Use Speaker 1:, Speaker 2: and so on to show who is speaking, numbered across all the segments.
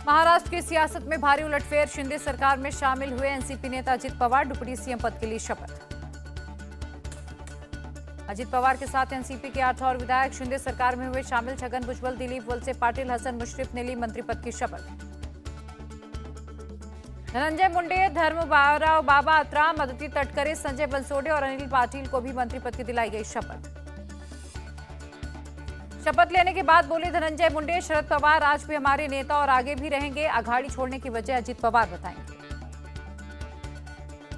Speaker 1: महाराष्ट्र की सियासत में भारी उलटफेर, शिंदे सरकार में शामिल हुए एनसीपी नेता अजित पवार डिप्टी सीएम पद के लिए शपथ। अजित पवार के साथ एनसीपी के 8 और विधायक शिंदे सरकार में हुए शामिल। छगन भुजबल, दिलीप वलसे पाटिल, हसन मुश्रीफ ने ली मंत्री पद की शपथ। धनंजय मुंडे, धर्मराव बाबा अत्रा, मदती तटकरे, संजय बनसोडे और अनिल पाटिल को भी मंत्री पद की दिलाई गई शपथ। शपथ लेने के बाद बोले धनंजय मुंडे, शरद पवार आज भी हमारे नेता और आगे भी रहेंगे। अघाड़ी छोड़ने की वजह अजित पवार बताएंगे।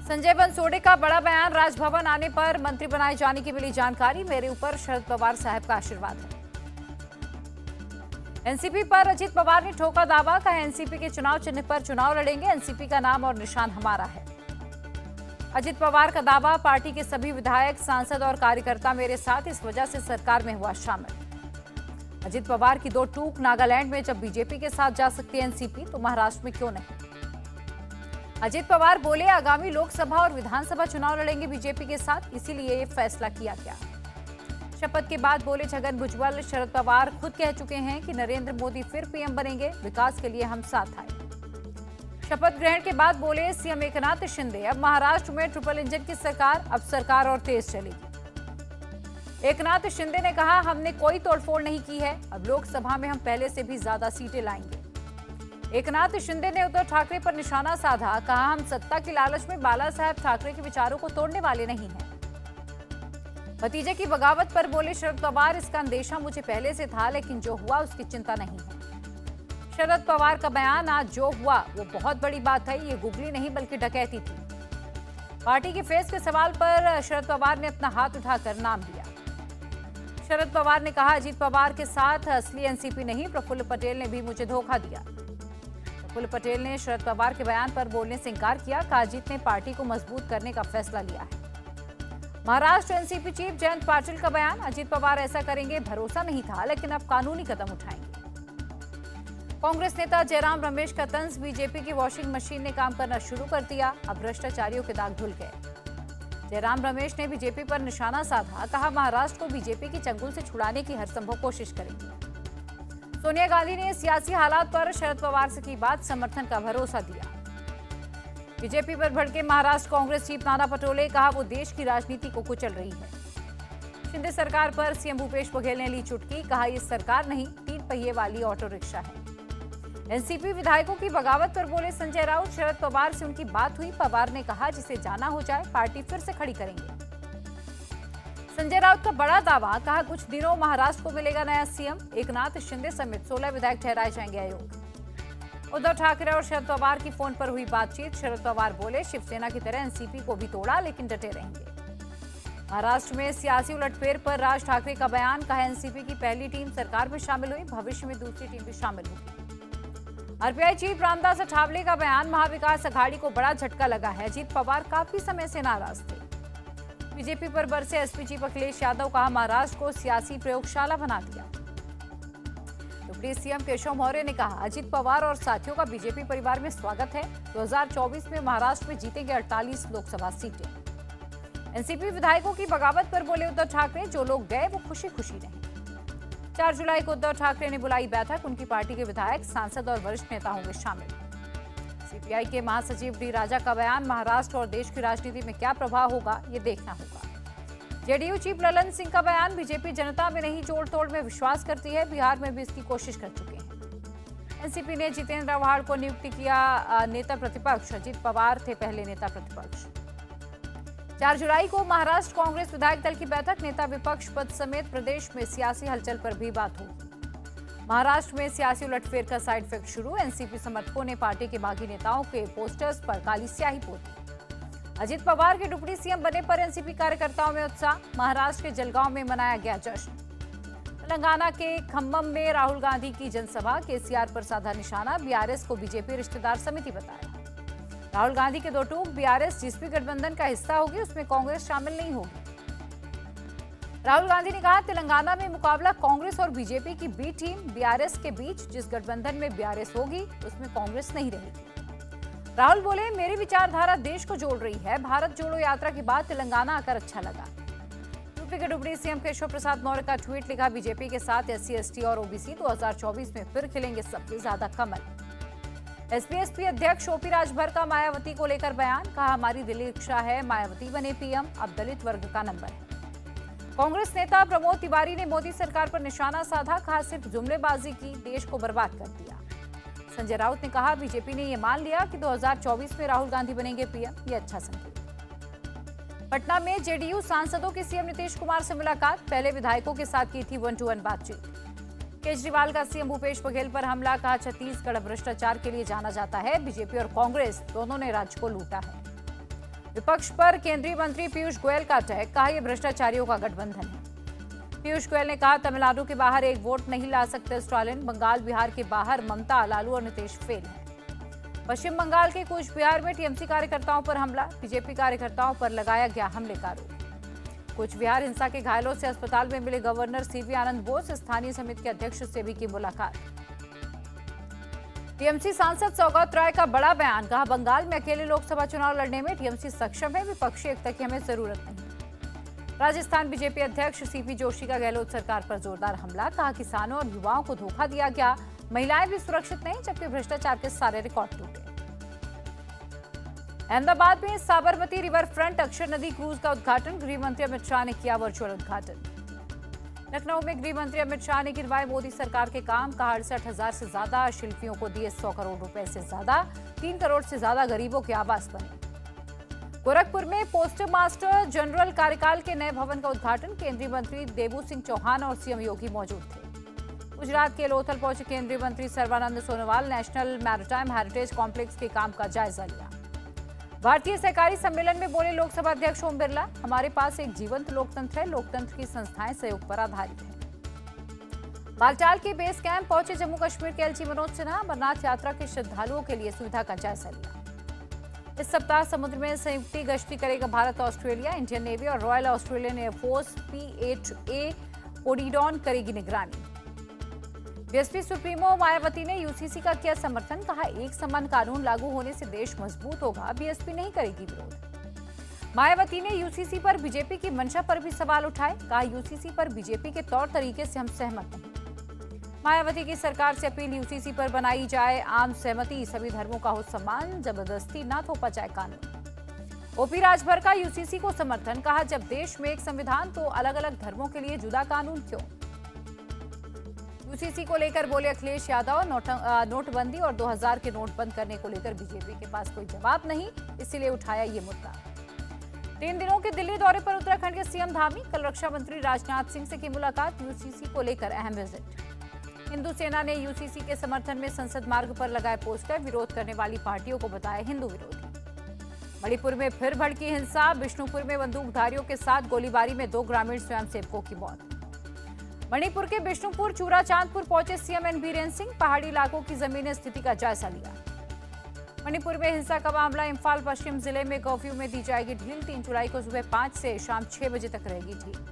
Speaker 1: संजय बनसोडे का बड़ा बयान, राजभवन आने पर मंत्री बनाए जाने की मिली जानकारी, मेरे ऊपर शरद पवार साहब का आशीर्वाद है। एनसीपी पर अजित पवार ने ठोका दावा, कहा एनसीपी के चुनाव चिन्ह पर चुनाव लड़ेंगे, एनसीपी का नाम और निशान हमारा है। अजित पवार का दावा, पार्टी के सभी विधायक, सांसद और कार्यकर्ता मेरे साथ, इस वजह से सरकार में हुआ शामिल। अजित पवार की दो टूक, नागालैंड में जब बीजेपी के साथ जा सकती है एनसीपी, तो महाराष्ट्र में क्यों नहीं। अजित पवार बोले, आगामी लोकसभा और विधानसभा चुनाव लड़ेंगे बीजेपी के साथ, इसीलिए ये फैसला किया गया। शपथ के बाद बोले छगन भुजबल, शरद पवार खुद कह चुके हैं कि नरेंद्र मोदी फिर पीएम बनेंगे, विकास के लिए हम साथ आए। शपथ ग्रहण के बाद बोले सीएम एकनाथ शिंदे, अब महाराष्ट्र में ट्रिपल इंजन की सरकार, अब सरकार और तेज चलेगी। एकनाथ शिंदे ने कहा, हमने कोई तोड़फोड़ नहीं की है, अब लोकसभा में हम पहले से भी ज्यादा सीटें लाएंगे। एकनाथ शिंदे ने उद्धव ठाकरे पर निशाना साधा, कहा हम सत्ता की लालच में बाला साहब ठाकरे के विचारों को तोड़ने वाले नहीं हैं। भतीजे की बगावत पर बोले शरद पवार, इसका अंदेशा मुझे पहले से था, लेकिन जो हुआ उसकी चिंता नहीं है। शरद पवार का बयान, आज जो हुआ वो बहुत बड़ी बात है, ये गुगली नहीं बल्कि डकैती थी। पार्टी के फेस के सवाल पर शरद पवार ने अपना हाथ उठाकर नाम लिया। शरद पवार ने कहा, अजित पवार के साथ असली एनसीपी नहीं, प्रफुल्ल पटेल ने भी मुझे धोखा दिया। प्रफुल्ल पटेल ने शरद पवार के बयान पर बोलने से इंकार किया, कहा अजित ने पार्टी को मजबूत करने का फैसला लिया है। महाराष्ट्र एनसीपी चीफ जयंत पाटिल का बयान, अजित पवार ऐसा करेंगे भरोसा नहीं था, लेकिन अब कानूनी कदम उठाएंगे। कांग्रेस नेता जयराम रमेश का तंज, बीजेपी की वॉशिंग मशीन ने काम करना शुरू कर दिया, अब भ्रष्टाचारियों के दाग धुल गए। जयराम रमेश ने बीजेपी पर निशाना साधा, कहा महाराष्ट्र को बीजेपी की चंगुल से छुड़ाने की हर संभव कोशिश करेंगे। सोनिया गांधी ने सियासी हालात पर शरद पवार से की बात, समर्थन का भरोसा दिया। बीजेपी पर भड़के महाराष्ट्र कांग्रेस चीफ नाना पटोले, कहा वो देश की राजनीति को कुचल रही है। शिंदे सरकार पर सीएम भूपेश बघेल ने ली चुटकी, कहा ये सरकार नहीं, 3 पहिए वाली ऑटो रिक्शा है। एनसीपी विधायकों की बगावत पर बोले संजय राउत, शरद पवार से उनकी बात हुई, पवार ने कहा जिसे जाना हो जाए पार्टी फिर से खड़ी करेंगे। संजय राउत का बड़ा दावा, कहा कुछ दिनों महाराष्ट्र को मिलेगा नया सीएम, एकनाथ शिंदे समेत 16 विधायक ठहराए जाएंगे अयोग्य। उद्धव ठाकरे और शरद पवार की फोन पर हुई बातचीत, शरद पवार बोले शिवसेना की तरह एनसीपी को भी तोड़ा, लेकिन डटे रहेंगे। महाराष्ट्र में सियासी उलटफेर पर राज ठाकरे का बयान, कहा एनसीपी की पहली टीम सरकार में शामिल हुई, भविष्य में दूसरी टीम भी शामिल होगी। आरपीआई चीफ रामदास अठावले का बयान, महाविकास अघाड़ी को बड़ा झटका लगा है, अजित पवार काफी समय से नाराज थे। बीजेपी पर बरसे एसपी चीफ अखिलेश यादव, कहा महाराष्ट्र को सियासी प्रयोगशाला बना दिया। डिप्टी सीएम केशव मौर्य ने कहा, अजित पवार और साथियों का बीजेपी परिवार में स्वागत है, 2024 में महाराष्ट्र में जीतेंगे 48 लोकसभा सीटें। एनसीपी विधायकों की बगावत पर बोले उद्धव ठाकरे, जो लोग गए वो खुशी खुशी रहे। 4 जुलाई को उद्धव ठाकरे ने बुलाई बैठक, उनकी पार्टी के विधायक, सांसद और वरिष्ठ नेता होंगे शामिल। सीपीआई के महासचिव डी राजा का बयान, महाराष्ट्र और देश की राजनीति में क्या प्रभाव होगा ये देखना होगा। जेडीयू चीफ ललन सिंह का बयान, बीजेपी जनता में नहीं जोड़ तोड़ में विश्वास करती है, बिहार में भी इसकी कोशिश कर चुके हैं। एनसीपी ने जितेंद्र आव्हाड को नियुक्त किया नेता प्रतिपक्ष, अजित पवार थे पहले नेता प्रतिपक्ष। 4 जुलाई को महाराष्ट्र कांग्रेस विधायक दल की बैठक, नेता विपक्ष पद समेत प्रदेश में सियासी हलचल पर भी बात होगी। महाराष्ट्र में सियासी उलटफेर का साइड इफेक्ट शुरू, एनसीपी समर्थकों ने पार्टी के बागी नेताओं के पोस्टर्स पर काली स्याही पोती। अजित पवार के डिप्टी सीएम बने पर एनसीपी कार्यकर्ताओं में उत्साह, महाराष्ट्र के जलगांव में मनाया गया जश्न। तेलंगाना के खम्मम में राहुल गांधी की जनसभा, केसीआर पर साधा निशाना, बीआरएस को बीजेपी रिश्तेदार समिति बताया। राहुल गांधी के दो टूक, बीआरएस जिस भी गठबंधन का हिस्सा होगी उसमें कांग्रेस शामिल नहीं होगी। राहुल गांधी ने कहा, तेलंगाना में मुकाबला कांग्रेस और बीजेपी की बी टीम बीआरएस के बीच, जिस गठबंधन में बीआरएस होगी उसमें कांग्रेस नहीं रहेगी। राहुल बोले, मेरी विचारधारा देश को जोड़ रही है, भारत जोड़ो यात्रा के बाद तेलंगाना आकर अच्छा लगा। यूपी के डिप्टी सीएम केशव प्रसाद मौर्य का ट्वीट लिखा, बीजेपी के साथ एससी एसटी और ओबीसी 2024 में फिर खिलेंगे सबसे ज्यादा कमल। एसपी अध्यक्ष ओपी राजभर का मायावती को लेकर बयान, कहा हमारी दिली इच्छा है मायावती बने पीएम, अब दलित वर्ग का नंबर है। कांग्रेस नेता प्रमोद तिवारी ने मोदी सरकार पर निशाना साधा, कहा सिर्फ जुमलेबाजी की, देश को बर्बाद कर दिया। संजय राउत ने कहा बीजेपी ने यह मान लिया कि 2024 में राहुल गांधी बनेंगे पीएम, ये अच्छा संकेत। पटना में जेडीयू सांसदों की सीएम नीतीश कुमार से मुलाकात, पहले विधायकों के साथ की थी 1-to-1 बातचीत। केजरीवाल का सीएम भूपेश बघेल पर हमला, कहा छत्तीसगढ़ भ्रष्टाचार के लिए जाना जाता है, बीजेपी और कांग्रेस दोनों ने राज्य को लूटा है। विपक्ष पर केंद्रीय मंत्री पीयूष गोयल का अटैक, कहा यह भ्रष्टाचारियों का गठबंधन है। पीयूष गोयल ने कहा तमिलनाडु के बाहर एक वोट नहीं ला सकते स्टालिन, बंगाल बिहार के बाहर ममता, लालू और नीतीश फेल है। पश्चिम बंगाल के कूच बिहार में टीएमसी कार्यकर्ताओं पर हमला, बीजेपी कार्यकर्ताओं पर लगाया गया हमले का आरोप। कूच बिहार हिंसा के घायलों से अस्पताल में मिले गवर्नर सीवी आनंद बोस, स्थानीय समिति के अध्यक्ष से भी की मुलाकात। टीएमसी सांसद सौगत राय का बड़ा बयान, कहा बंगाल में अकेले लोकसभा चुनाव लड़ने में टीएमसी सक्षम है, विपक्षी एकता की हमें जरूरत नहीं। राजस्थान बीजेपी अध्यक्ष सीपी जोशी का गहलोत सरकार पर जोरदार हमला, कहा किसानों और युवाओं को धोखा दिया गया, महिलाएं भी सुरक्षित नहीं, जबकि भ्रष्टाचार के सारे रिकॉर्ड टूटे। अहमदाबाद में साबरमती रिवर फ्रंट अक्षर नदी क्रूज का उद्घाटन, गृह मंत्री अमित शाह ने किया वर्चुअल उद्घाटन। लखनऊ में गृह मंत्री अमित शाह ने गिनवाए मोदी सरकार के काम, कहा 68,000 से ज्यादा शिल्पियों को दिए 100 करोड़ रुपए से ज्यादा, 3 करोड़ से ज्यादा गरीबों के आवास बने। गोरखपुर में पोस्टर मास्टर जनरल कार्यकाल के नए भवन का उद्घाटन, केंद्रीय मंत्री देबू सिंह चौहान और सीएम योगी मौजूद थे। गुजरात के लोथल पहुंचे केंद्रीय मंत्री Sarbananda Sonowal, national maritime heritage complex के काम का जायजा लिया। भारतीय सहकारी सम्मेलन में बोले लोकसभा अध्यक्ष ओम बिरला, हमारे पास एक जीवंत लोकतंत्र है, लोकतंत्र की संस्थाएं सहयोग पर आधारित है। बालटाल के बेस कैंप पहुंचे जम्मू कश्मीर के एलजी मनोज सिन्हा, अमरनाथ यात्रा के श्रद्धालुओं के लिए सुविधा का जायजा लिया। इस सप्ताह समुद्र में संयुक्त गश्ती करेगा भारत ऑस्ट्रेलिया, इंडियन नेवी और रॉयल ऑस्ट्रेलियन एयरफोर्स P-8A पोडिडॉन करेगी निगरानी। बीएसपी सुप्रीमो मायावती ने यूसीसी का किया समर्थन, कहा एक समान कानून लागू होने से देश मजबूत होगा, बीएसपी नहीं करेगी विरोध। मायावती ने यूसीसी पर बीजेपी की मंशा पर भी सवाल उठाए, कहा यूसीसी पर बीजेपी के तौर तरीके से हम सहमत नहीं। मायावती की सरकार से अपील, यूसीसी पर बनाई जाए आम सहमति, सभी धर्मों का हो सम्मान, जबरदस्ती ना थोपा जाए कानून। ओपी राजभर का यूसीसी को समर्थन, कहा जब देश में एक संविधान तो अलग अलग धर्मों के लिए जुदा कानून क्यों। यूसीसी को लेकर बोले अखिलेश यादव, नोटबंदी और 2000 के नोट बंद करने को लेकर बीजेपी के पास कोई जवाब नहीं, इसीलिए उठाया ये मुद्दा। 3 दिनों के दिल्ली दौरे पर उत्तराखंड के सीएम धामी, कल रक्षा मंत्री राजनाथ सिंह से की मुलाकात, यूसीसी को लेकर अहम विजिट। हिंदू सेना ने यूसीसी के समर्थन में संसद मार्ग पर लगाए पोस्टर, विरोध करने वाली पार्टियों को बताया हिंदू विरोधी। मणिपुर में फिर भड़की हिंसा, बिष्णुपुर में बंदूकधारियों के साथ गोलीबारी में 2 ग्रामीण स्वयंसेवकों की मौत। मणिपुर के बिष्णुपुर चूरा चांदपुर पहुंचे सीएम एन बीरेन सिंह, पहाड़ी इलाकों की जमीनी स्थिति का जायजा लिया। मणिपुर में हिंसा का मामला, इंफाल पश्चिम जिले में कर्फ्यू में दी जाएगी ढील, 3 जुलाई को सुबह 5 से शाम 6 बजे तक रहेगी ढील।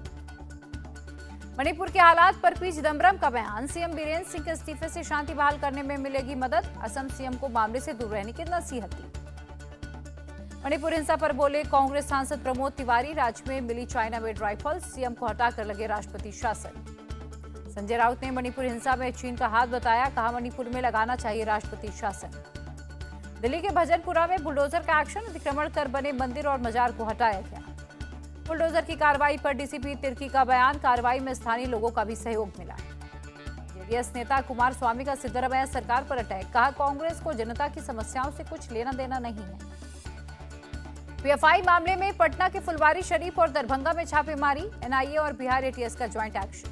Speaker 1: मणिपुर के हालात पर पी चिदम्बरम का बयान, सीएम बीरेन सिंह के इस्तीफे से शांति बहाल करने में मिलेगी मदद, असम सीएम को मामले से दूर रहने की नसीहत दी। मणिपुर हिंसा पर बोले कांग्रेस सांसद प्रमोद तिवारी, राज्य में मिली चाइना मेड राइफल, सीएम को हटाकर लगे राष्ट्रपति शासन। संजय राउत ने मणिपुर हिंसा में चीन का हाथ बताया, कहा मणिपुर में लगाना चाहिए राष्ट्रपति शासन। दिल्ली के भजनपुरा में बुलडोजर का एक्शन, अतिक्रमण कर बने मंदिर और मजार को हटाया गया। बुलडोजर की कार्रवाई पर डीसीपी तिर्की का बयान, कार्रवाई में स्थानीय लोगों का भी सहयोग मिला। जेडीएस नेता कुमार स्वामी का सिद्धरामैया सरकार पर अटैक, कहा कांग्रेस को जनता की समस्याओं से कुछ लेना देना नहीं है। पीएफआई मामले में पटना के फुलवारी शरीफ और दरभंगा में छापेमारी, एनआईए और बिहार एटीएस का ज्वाइंट एक्शन।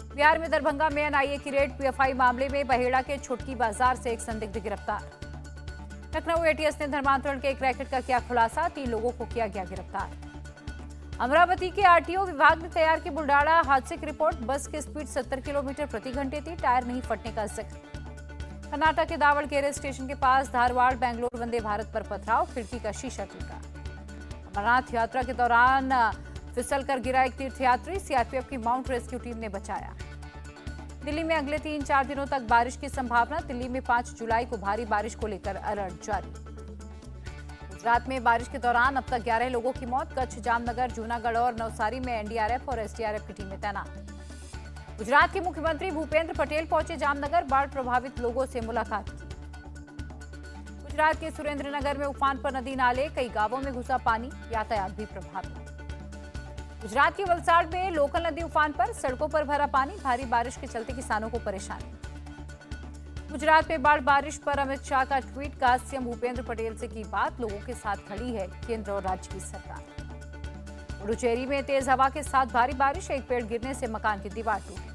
Speaker 1: बिहार में दरभंगा में एनआईए की रेड, पीएफआई मामले में बहेड़ा के छुटकी बाजार से एक संदिग्ध गिरफ्तार। लखनऊ एटीएस ने धर्मांतरण के एक रैकेट का किया खुलासा, 3 लोगों को किया गया गिरफ्तार। अमरावती के आरटीओ विभाग ने तैयार की बुलडाड़ा हादसे की रिपोर्ट, बस की स्पीड 70 किलोमीटर प्रति घंटे थी, टायर नहीं फटने का जिक्र। कर्नाटक के दावड़गेरे स्टेशन के पास धारवाड़ बेंगलुरु वंदे भारत पर पथराव, खिड़की का शीशा टूटा। अमरनाथ यात्रा के दौरान फिसल कर गिरा एक तीर्थयात्री, सीआरपीएफ की माउंट रेस्क्यू टीम ने बचाया। दिल्ली में अगले 3-4 दिनों तक बारिश की संभावना, दिल्ली में 5 जुलाई को भारी बारिश को लेकर अलर्ट जारी। गुजरात में बारिश के दौरान अब तक 11 लोगों की मौत, कच्छ, जामनगर, जूनागढ़ और नवसारी में एनडीआरएफ और एसडीआरएफ की टीमें तैनात। गुजरात के मुख्यमंत्री भूपेंद्र पटेल पहुंचे जामनगर, बाढ़ प्रभावित लोगों से मुलाकात की। गुजरात के सुरेंद्रनगर में उफान पर नदी नाले, कई गांवों में घुसा पानी, यातायात भी प्रभावित। गुजरात के वलसाड़ में लोकल नदी उफान पर, सड़कों पर भरा पानी, भारी बारिश के चलते किसानों को परेशानी। गुजरात में बाढ़ बारिश पर अमित शाह का ट्वीट का सीएम भूपेंद्र पटेल से की बात, लोगों के साथ खड़ी है केंद्र और राज्य की सरकार। पुडुचेरी में तेज हवा के साथ भारी बारिश, एक पेड़ गिरने से मकान की दीवार टूटी।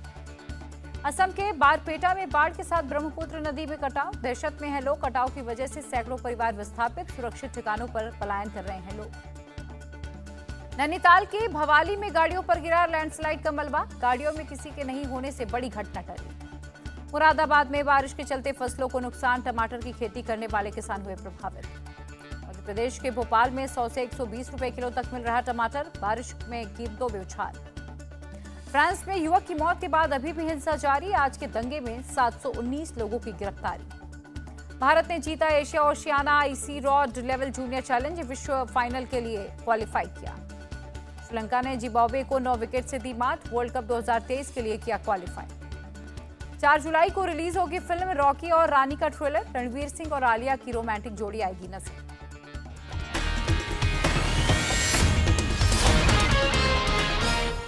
Speaker 1: असम के बारपेटा में बाढ़ के साथ ब्रह्मपुत्र नदी में कटाव, दहशत में हैं लोग, कटाव की वजह से सैकड़ों परिवार विस्थापित, सुरक्षित ठिकानों पर पलायन कर रहे हैं लोग। नैनीताल के भवाली में गाड़ियों पर गिरा लैंडस्लाइड का मलबा, गाड़ियों में किसी के नहीं होने से बड़ी घटना टली। मुरादाबाद में बारिश के चलते फसलों को नुकसान, टमाटर की खेती करने वाले किसान हुए प्रभावित। मध्य प्रदेश के भोपाल में 100 से 120 रुपए किलो तक मिल रहा टमाटर, बारिश में कीमतों में उछाल। फ्रांस में युवक की मौत के बाद अभी भी हिंसा जारी, आज के दंगे में 719 लोगों की गिरफ्तारी। भारत ने जीता Asia Oceania IC rod level junior challenge, विश्व फाइनल के लिए क्वालिफाई किया। श्रीलंका ने जिम्बाब्वे को 9 विकेट से दी मात, वर्ल्ड कप 2023 के लिए किया क्वालिफाई। 4 जुलाई को रिलीज होगी फिल्म रॉकी और रानी का ट्रेलर, रणवीर सिंह और आलिया की रोमांटिक जोड़ी आएगी नजर।